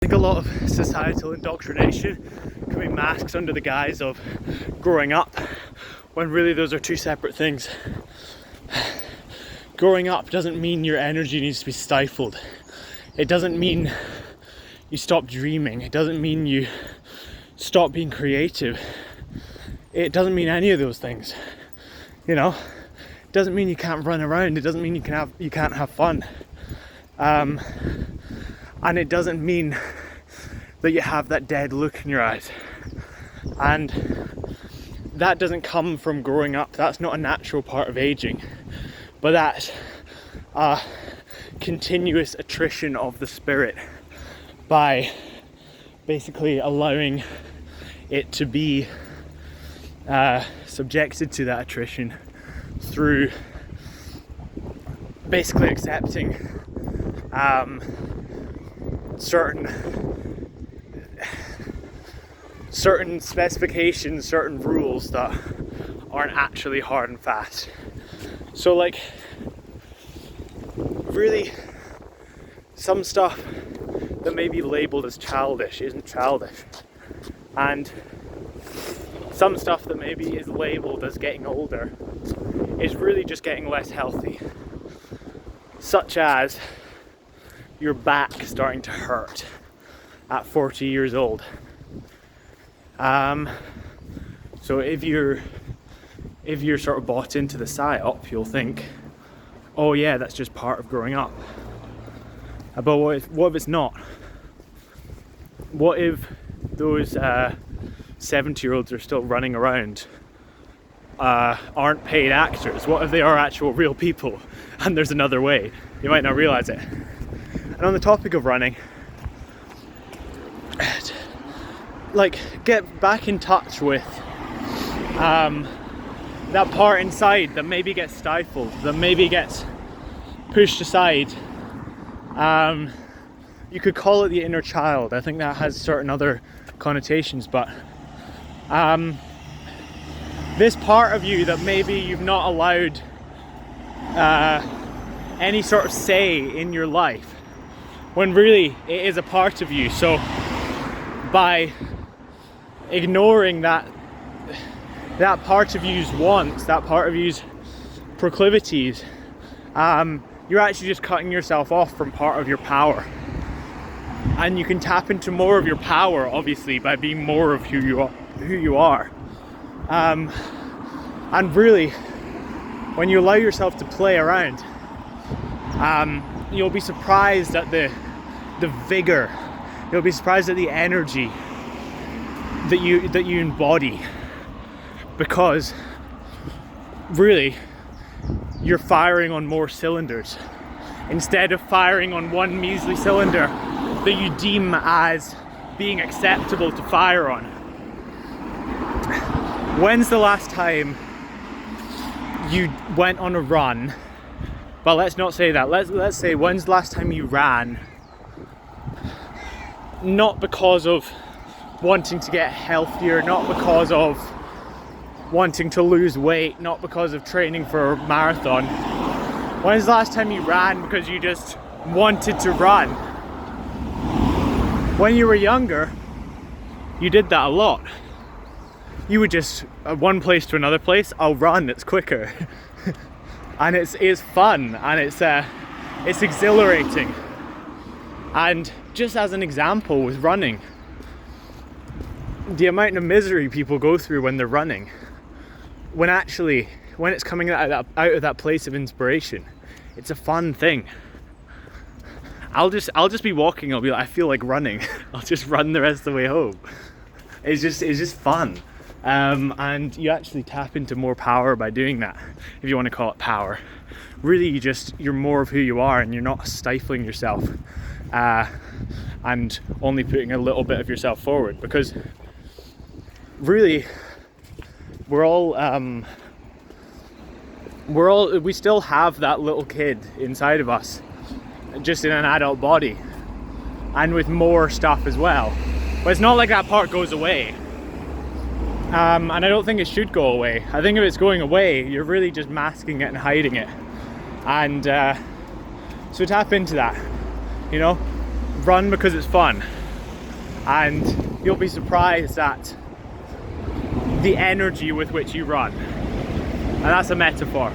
I think a lot of societal indoctrination can be masked under the guise of growing up, when really those are two separate things. Growing up doesn't mean your energy needs to be stifled. It doesn't mean you stop dreaming. It doesn't mean you stop being creative. It doesn't mean any of those things. You know, it doesn't mean you can't run around. It doesn't mean you can't have fun. And it doesn't mean that you have that dead look in your eyes. And that doesn't come from growing up. That's not a natural part of aging. But that's a continuous attrition of the spirit by basically allowing it to be subjected to that attrition through basically accepting certain specifications, certain rules that aren't actually hard and fast. So like, really, some stuff that may be labelled as childish isn't childish, and some stuff that maybe is labelled as getting older is really just getting less healthy, such as your back starting to hurt at 40 years old. So if you're sort of bought into the psyop, you'll think, oh yeah, that's just part of growing up. But what if it's not? What if those 70-year-olds are still running around, aren't paid actors? What if they are actual real people and there's another way? You might not realise it. And on the topic of running, like, get back in touch with that part inside that maybe gets stifled, that maybe gets pushed aside. You could call it the inner child. I think that has certain other connotations, but this part of you that maybe you've not allowed any sort of say in your life, when really it is a part of you. So by ignoring that part of you's wants, that part of you's proclivities, you're actually just cutting yourself off from part of your power. And you can tap into more of your power, obviously, by being more of who you are. And really, when you allow yourself to play around, you'll be surprised at the vigor. You'll be surprised at the energy that you embody, because really you're firing on more cylinders instead of firing on one measly cylinder that you deem as being acceptable to fire on. When's the last time you went on a run? But let's not say that. Let's say, when's the last time you ran? Not because of wanting to get healthier, not because of wanting to lose weight, not because of training for a marathon. When's the last time you ran because you just wanted to run? When you were younger, you did that a lot. You would just, one place to another place, I'll run, it's quicker. And it's fun, and it's exhilarating. And just as an example with running, the amount of misery people go through when they're running, when it's coming out of that place of inspiration, it's a fun thing. I'll just be walking, I'll be like, I feel like running. I'll just run the rest of the way home. It's just fun. And you actually tap into more power by doing that, if you want to call it power. Really, you're more of who you are, and you're not stifling yourself and only putting a little bit of yourself forward, because really we still have that little kid inside of us, just in an adult body, and with more stuff as well. But it's not like that part goes away. And I don't think it should go away. I think if it's going away, you're really just masking it and hiding it. And so tap into that, you know? Run because it's fun. and you'll be surprised at the energy with which you run. And that's a metaphor.